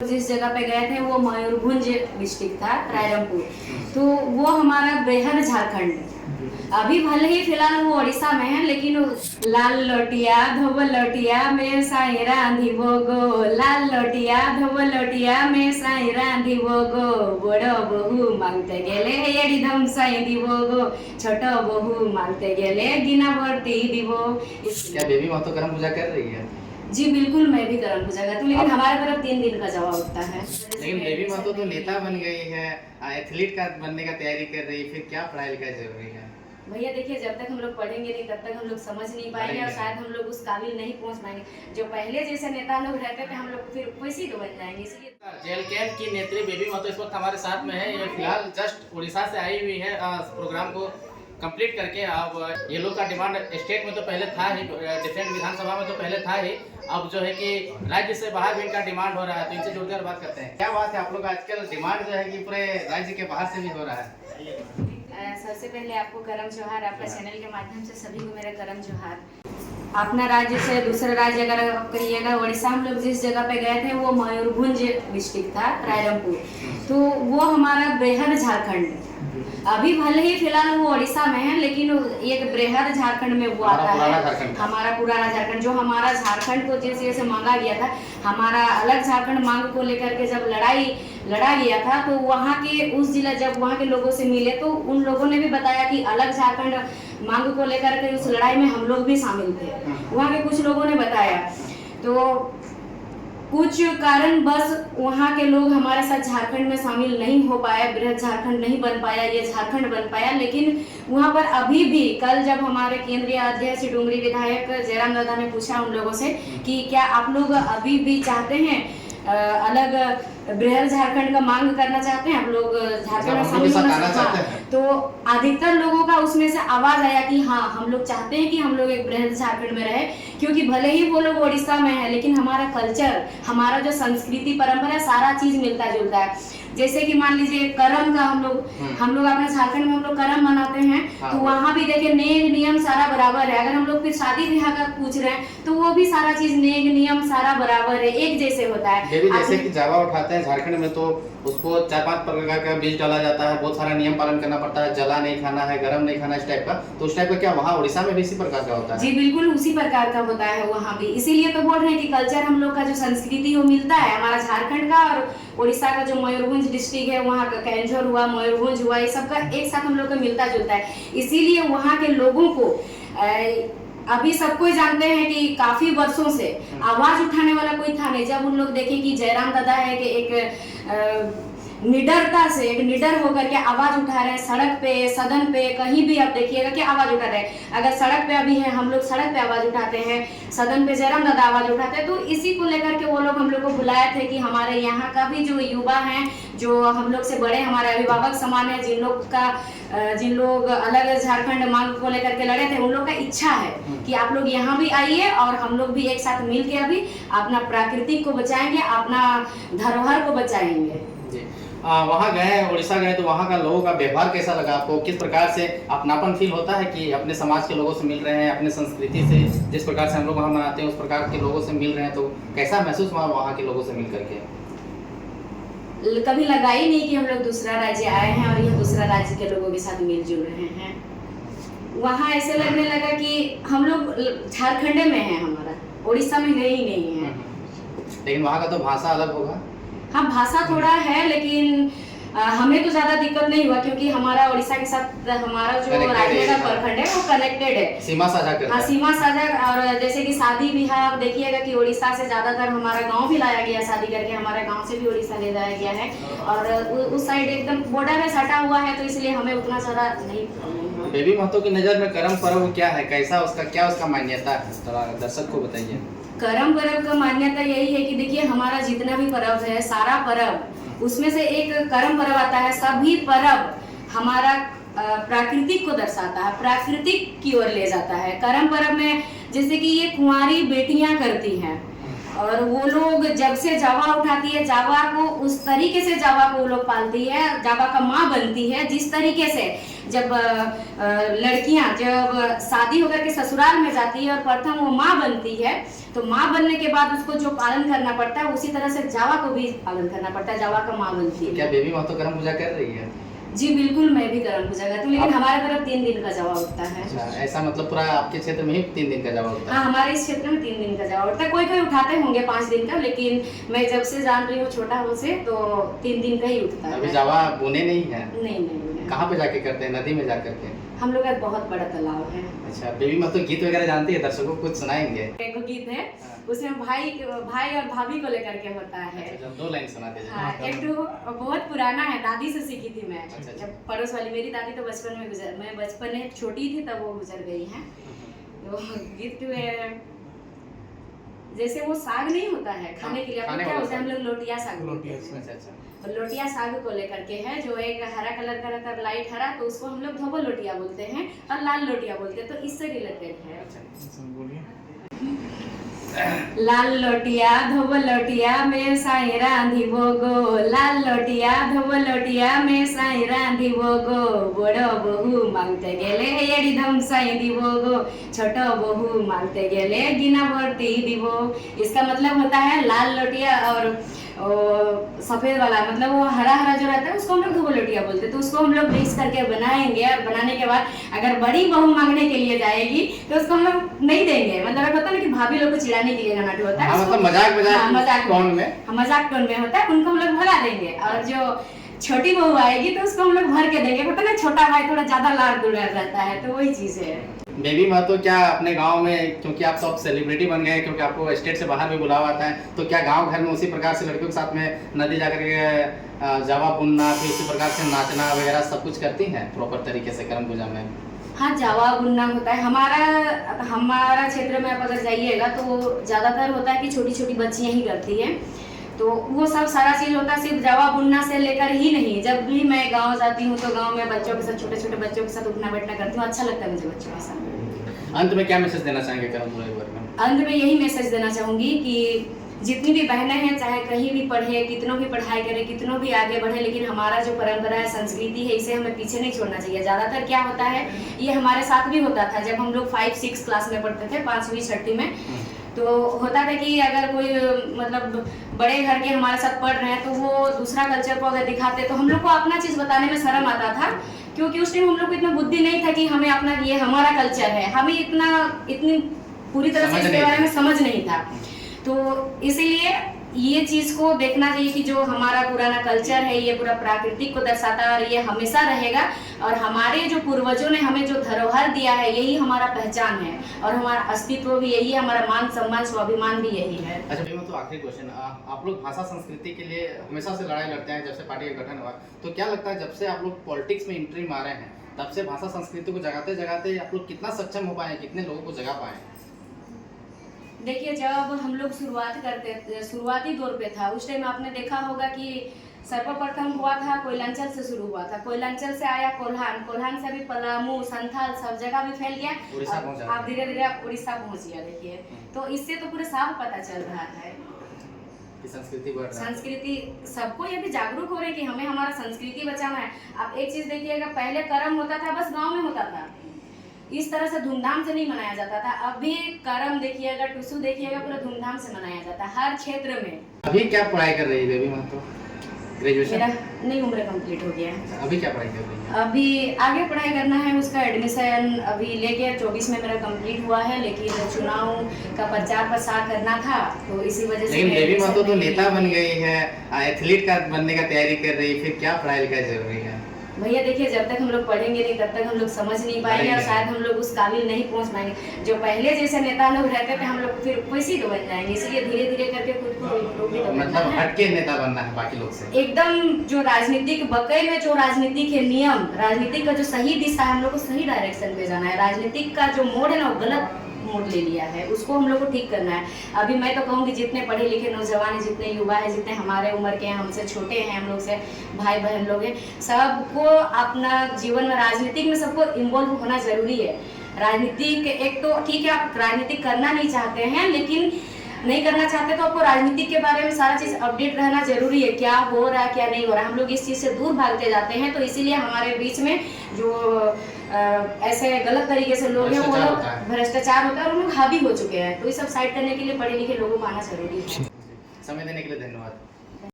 जिस जगह पे गए थे वो मयूरभंज डिस्ट्रिक्ट था, रायरंगपुर। तो वो हमारा बृहद झारखंड, अभी भले ही फिलहाल वो उड़ीसा में है, लेकिन लाल लोटिया धोबल लोटिया में साई रांधी गो, लाल लोटिया धोबल लोटिया में साई रांधी गो, बड़ो बहु मांगते गेले एड़ी धम साई दिवो गो, छोटो बहु मांगते गेले गिना बर्ती दिवो। क्या बेबी माँ तो करम पूजा कर रही है? जी बिल्कुल, मैं भी करम पूजा करती हूँ, लेकिन हमारे तरफ 3 दिन का जवाब होता है। लेकिन बेबी माँ तो नेता बन गई है, एथलीट का बनने का तैयारी कर रही है, फिर क्या पढ़ाई लिखाई जरूरी है? भैया देखिए, जब तक हम लोग पढ़ेंगे नहीं तब तक हम लोग समझ नहीं पाएंगे और शायद हम लोग उस काबिल नहीं पहुंच पाएंगे। जो पहले जैसे नेता लोग रहते थे हम लोग फिर वैसे ही तो बन जाएंगे। इसलिए जेल कैंप की नेत्री बेबी माँ तो इस वक्त हमारे साथ में है। ये फिलहाल जस्ट उड़ीसा से आई हुई है प्रोग्राम को कंप्लीट करके। अब ये लोग का डिमांड स्टेट में तो पहले था ही, डिफरेंट विधानसभा में तो पहले था ही, अब जो है कि राज्य से बाहर भी इनका डिमांड हो रहा है। तो इनसे जुड़कर बात करते हैं। क्या बात है आप लोग का आजकल डिमांड जो है कि पूरे राज्य के बाहर से भी हो रहा है? सबसे पहले आपको करम जोहार, आपका चैनल के माध्यम से सभी को मेरा करम जोहार। अपना राज्य से दूसरा राज्य अगर आप कहिएगा, उड़ीसा हम लोग जिस जगह पे गए थे वो मयूरभंज डिस्ट्रिक्ट था, रायरंगपुर। तो वो हमारा बृहद झारखंड, अभी भले ही फिलहाल वो उड़ीसा में है, लेकिन एक बृहद झारखंड में वो आता है, हमारा पुराना झारखंड। जो हमारा झारखंड को जिस जैसे मांगा गया था, हमारा अलग झारखंड मांग को लेकर के जब लड़ा गया था, तो वहाँ के उस जिला जब वहाँ के लोगों से मिले तो उन लोगों ने भी बताया कि अलग झारखंड मांग को लेकर के उस लड़ाई में हम लोग भी शामिल थे। वहाँ के कुछ लोगों ने बताया, तो कुछ कारण बस वहाँ के लोग हमारे साथ झारखंड में शामिल नहीं हो पाया, बृहद झारखंड नहीं बन पाया, ये झारखंड बन पाया। लेकिन वहाँ पर अभी भी कल जब हमारे केंद्रीय अध्यक्ष डुमरी विधायक जयराम दादा ने पूछा उन लोगों से कि क्या आप लोग अभी भी चाहते हैं अलग बृहद झारखंड का मांग करना चाहते हैं, आप लोग झारखंड में शामिल होना चाहते हैं? तो अधिकतर लोगों का उसमें से आवाज आया कि हाँ, हम लोग चाहते हैं कि हम लोग एक बृहद झारखंड में रहे, क्योंकि भले ही वो लोग उड़ीसा में है, लेकिन हमारा कल्चर, हमारा जो संस्कृति परंपरा, सारा चीज मिलता जुलता है। जैसे कि मान लीजिए करम का हम लोग अपने झारखंड में हम लोग करम मनाते हैं, तो वहाँ भी देखिए नेम नियम सारा बराबर है। अगर हम लोग फिर शादी ब्याह का पूछ रहे हैं तो वो भी सारा चीज नेम नियम सारा बराबर है, एक जैसे होता है। जैसे कि जावा उठाते हैं झारखंड में तो उसको 4-5 प्रकार का बीज डाला जाता है, बहुत सारा नियम पालन करना पड़ता है, जला नहीं खाना है, गरम नहीं खाना, इस टाइप का। तो उस टाइप का क्या वहाँ उड़ीसा में भी इसी प्रकार का होता है? जी बिल्कुल उसी प्रकार का होता है वहाँ भी। इसीलिए तो बोल रहे हैं कि कल्चर हम लोग का जो संस्कृति वो मिलता है, हमारा झारखंड का और उड़ीसा का जो मयूरभंज डिस्ट्रिक्ट है, वहाँ का कैंझर हुआ, मयूरभंज हुआ, ये सब का एक साथ हम लोग का मिलता जुलता है। इसीलिए वहाँ के लोगों को अभी सब कोई जानते हैं कि काफी वर्षों से आवाज उठाने वाला कोई था नहीं। जब उन लोग देखे कि जयराम दादा है कि एक निडरता से, एक निडर होकर के आवाज उठा रहे हैं, सड़क पे, सदन पे, कहीं भी आप देखिएगा कि आवाज उठा रहे हैं। अगर सड़क पे अभी है, हम लोग सड़क पे आवाज उठाते हैं, सदन पे जयराम दादा आवाज उठाते हैं, तो इसी को लेकर के वो लोग हम लोग को बुलाए थे कि हमारे यहाँ का भी जो युवा हैं, जो हम लोग से बड़े हमारे अभिभावक समान है, जिन लोग अलग झारखंड मांग को लेकर के लड़े थे, उन लोग का इच्छा है कि आप लोग यहाँ भी आइए और हम लोग भी एक साथ मिल के अभी अपना प्राकृतिक को बचाएंगे, अपना धरोहर को बचाएंगे। वहाँ गए, उड़ीसा गए, तो वहाँ का लोगों का व्यवहार कैसा लगा आपको? किस प्रकार से अपनापन फील होता है कि अपने समाज के लोगों से मिल रहे हैं, अपने संस्कृति से, जिस प्रकार से हम लोग वहाँ मनाते हैं उस प्रकार के लोगों से मिल रहे हैं, तो कैसा महसूस हुआ वहाँ के लोगों से मिल करके? कभी लगा ही नहीं कि हम लोग दूसरा राज्य आए हैं और ये दूसरा राज्य के लोगों के साथ मिलजुल रहे हैं। वहाँ ऐसे लगने लगा कि हम लोग झारखंड में हैं, हमारा उड़ीसा में गए ही नहीं है। लेकिन वहाँ का तो भाषा अलग होगा। हाँ, भाषा थोड़ा है, लेकिन हमें तो ज्यादा दिक्कत नहीं हुआ, क्योंकि हमारा उड़ीसा के साथ हमारा जो राज्य का प्रखंड है वो कनेक्टेड है, सीमा साझा करता है। हाँ, सीमा साझा। और जैसे कि शादी ब्याह आप देखिएगा कि उड़ीसा से ज्यादातर हमारा गांव भी लाया गया, शादी करके हमारे गांव से भी उड़ीसा ले जाया गया है, और उस साइड एकदम बॉर्डर में सटा हुआ है, तो इसलिए हमें उतना ज्यादा नहीं। बेबी महतो की नजर में करम पर्व क्या है, कैसा उसका, क्या उसका मान्यता है, थोड़ा दर्शक को बताइए। करम पर्व का मान्यता यही है कि देखिए हमारा जितना भी पर्व है, सारा पर्व, उसमें से एक करम पर्व आता है। सभी पर्व हमारा प्राकृतिक को दर्शाता है, प्राकृतिक की ओर ले जाता है। करम पर्व में जैसे कि ये कुंवारी बेटियां करती हैं, और वो लोग जब से जावा उठाती है, जावा को उस तरीके से जावा को वो लोग पालती है, जावा का माँ बनती है। जिस तरीके से जब लड़कियां जब शादी होकर के ससुराल में जाती है और प्रथम वो माँ बनती है, तो माँ बनने के बाद उसको जो पालन करना पड़ता है उसी तरह से जावा को भी पालन करना पड़ता है, जावा का माँ बनती है। क्या बेबी माँ तो करम पूजा कर रही है? जी बिल्कुल, मैं भी करम पूजा करती हूँ, लेकिन हमारे तरफ 3 दिन का जावा होता है। अच्छा, ऐसा मतलब पूरा आपके क्षेत्र में ही 3 दिन का जावा होता है? हाँ, हमारे इस क्षेत्र में 3 दिन का जावा होता है। कोई कोई उठाते होंगे 5 दिन का, लेकिन मैं जब से जान रही हूँ छोटा हो से, तो 3 दिन का ही उठता है। अभी जावा बुने नहीं है? नहीं। कहाँ पे जाके करते हैं? नदी में जा करके? हम लोग का बहुत बड़ा तालाब है। अच्छा, बेबी माँ तो गीत वगैरह जानती है? दर्शकों को कुछ सुनाएंगे? एक गीत है, उसमें भाई और भाभी को लेकर के होता है। अच्छा, 2 लाइन सुना दीजिए। हाँ, एक तो बहुत पुराना है, दादी से सीखी थी मैं। अच्छा। जब पड़ोस वाली मेरी दादी तो बचपन में मैं बचपन में छोटी थी तब वो गुजर गई है। तो गीत में जैसे वो साग नहीं होता है खाने के लिए, अब क्या होता है, हम लोग लोटिया साग बोलते हैं। अच्छा। और लोटिया साग को लेकर के है, जो एक हरा कलर का रहता है, लाइट हरा, तो उसको हम लोग धोबो लोटिया बोलते हैं और लाल लोटिया बोलते हैं, तो इससे रिलेटेड है। लाल लोटिया धोबो लोटिया में साई रांधिबो गो, लाल लोटिया धोबो लोटिया में साई रांधिबो गो, बड़ो बहु मांगते गेले एड़ी धम साई दिबो गो, छोटो बहु मांगते गेले गिना भरती दिबो। इसका मतलब होता है लाल लोटिया और सफेद वाला, मतलब वो हरा हरा जो रहता है उसको हम लोग धोबो लोटिया बोलते हैं। तो उसको हम लोग मिक्स करके बनाएंगे और बनाने के बाद अगर बड़ी बहू मांगने के लिए जाएगी तो उसको हम लोग नहीं देंगे। मतलब होता है ना कि भाभी लोग को चिढ़ाने के लिए गाना होता है, मतलब मजाक टोन में होता है, उनको हम लोग भगा देंगे। और जो छोटी बहू आएगी तो उसको हम लोग भर के देंगे। पता ना, छोटा भाई थोड़ा ज्यादा लाड़ दुलार रहता है, तो वही चीज है। बेबी माँ तो क्या अपने गांव में, क्योंकि आप सब सेलिब्रिटी बन गए हैं, क्योंकि आपको स्टेट से बाहर भी बुलावा आता है, तो क्या गांव घर में उसी प्रकार से लड़कियों के साथ में नदी जाकर के जावा बुनना, फिर उसी प्रकार से नाचना वगैरह सब कुछ करती हैं प्रॉपर तरीके से करम पूजा में? हाँ, जावा बुनना होता है। हमारा क्षेत्र में आप अगर जाइएगा तो ज्यादातर होता है कि छोटी छोटी बच्चियां ही करती है, तो वो सब सारा चीज होता है। सिर्फ जावा बुनना से लेकर ही नहीं, जब भी मैं गांव जाती हूँ तो गांव में बच्चों के साथ, छोटे छोटे बच्चों के साथ उठना बैठना करती हूँ, अच्छा लगता है मुझे बच्चों के साथ। अंत में क्या मैसेज देना चाहेंगे करम पूजा के बारे में? अंत में यही मैसेज देना चाहूंगी कि जितनी भी बहनें हैं, चाहे कहीं भी पढ़े, कितनों भी पढ़ाई करें, कितनों भी आगे बढ़े, लेकिन हमारा जो परंपरा है, संस्कृति है, इसे हमें पीछे नहीं छोड़ना चाहिए। ज्यादातर क्या होता है, ये हमारे साथ भी होता था जब हम लोग 5-6 क्लास में पढ़ते थे, 5वीं 6वीं में, तो होता था कि अगर कोई मतलब बड़े घर के हमारे साथ पढ़ रहे हैं तो वो दूसरा कल्चर को अगर दिखाते तो हम लोग को अपना चीज बताने में शर्म आता था, क्योंकि उस टाइम हम लोग को इतना बुद्धि नहीं था कि हमें अपना ये हमारा कल्चर है, हमें इतनी पूरी तरह से इसके बारे में समझ नहीं था। तो इसीलिए ये चीज को देखना चाहिए कि जो हमारा पुराना कल्चर है, ये पूरा प्राकृतिक को दर्शाता है और ये हमेशा रहेगा। और हमारे जो पूर्वजों ने हमें जो धरोहर दिया है, यही हमारा पहचान है और हमारा अस्तित्व भी यही है, हमारा मान सम्मान स्वाभिमान भी यही है। अच्छा भैया, तो आखिरी क्वेश्चन, आप लोग भाषा संस्कृति के लिए हमेशा से लड़ाई लड़ते हैं जब से पार्टी का गठन हुआ, तो क्या लगता है जब से आप लोग पॉलिटिक्स में एंट्री मारे हैं तब से भाषा संस्कृति को जगाते जगाते आप लोग कितना सक्षम हो पाए, कितने लोगों को जगा पाए? देखिए, जब हम लोग शुरुआती दौर पे था, उस टाइम आपने देखा होगा कि सर्वप्रथम हुआ था कोयलांचल से शुरू हुआ था, कोयलांचल से आया कोल्हान, कोल्हान से भी पलामू, संथाल सब जगह भी फैल गया, आप धीरे धीरे उड़ीसा पहुंच गया। देखिए, तो इससे तो पूरे साफ पता चल रहा है कि संस्कृति बढ़ रहा है, संस्कृति सबको ये भी जागरूक हो रहे कि हमें हमारा संस्कृति बचाना है। आप एक चीज देखिएगा, पहले करम होता था बस गांव में होता था, इस तरह से धूमधाम से नहीं मनाया जाता था। अभी करम देखिएगा, टुसू देखिएगा, पूरा धूमधाम से मनाया जाता है हर क्षेत्र में। अभी क्या पढ़ाई कर रही है बेबी माँ? तो ग्रेजुएशन? मेरा नहीं, उम्र कंप्लीट हो गया है। अभी क्या पढ़ाई कर रही है? अभी आगे पढ़ाई करना है, उसका एडमिशन अभी लेके 24 में मेरा कंप्लीट हुआ है, लेकिन चुनाव का प्रचार प्रसार करना था तो इसी वजह से। लेकिन बेबी माँ तो नेता बन गई है, एथलीट का बनने का तैयारी कर रही है, फिर क्या पढ़ाई लिखाई जरूरी है? भैया देखिए, जब तक हम लोग पढ़ेंगे नहीं तब तक हम लोग समझ नहीं पाएंगे और शायद हम लोग उस काबिल नहीं पहुंच पाएंगे। जो पहले जैसे नेता लोग रहते थे, हम लोग फिर वैसे ही तो बन जाएंगे। इसलिए धीरे धीरे करके खुद को इम्प्रूव भी मतलब हटके नेता बनना है बाकी लोग से, एकदम जो राजनीतिक बकई में जो राजनीतिक के नियम, राजनीतिक का जो सही दिशा है, हम लोग को सही डायरेक्शन पे जाना है। राजनीतिक का जो मोड़ है ना, वो गलत मोड़ ले लिया है, उसको हम लोग को ठीक करना है। अभी मैं तो कहूँगी जितने पढ़े लिखे नौजवान हैं, जितने युवा हैं, जितने हमारे उम्र के हैं, हमसे छोटे हैं, हम लोग से भाई बहन लोग हैं, सबको अपना जीवन में राजनीतिक में सबको इन्वॉल्व होना जरूरी है। राजनीतिक एक तो ठीक है, आप राजनीतिक करना नहीं चाहते हैं, लेकिन नहीं करना चाहते तो आपको राजनीति के बारे में सारा चीज़ अपडेट रहना जरूरी है, क्या हो रहा है क्या नहीं हो रहा है। हम लोग इस चीज़ से दूर भागते जाते हैं, तो इसीलिए हमारे बीच में जो ऐसे गलत तरीके से लोग हैं वो लोग भ्रष्टाचार होता है और उन लोग हावी हो चुके हैं। तो ये सब साइड करने के लिए पढ़े लिखे लोगों को आना जरूरी है। समय देने के लिए धन्यवाद।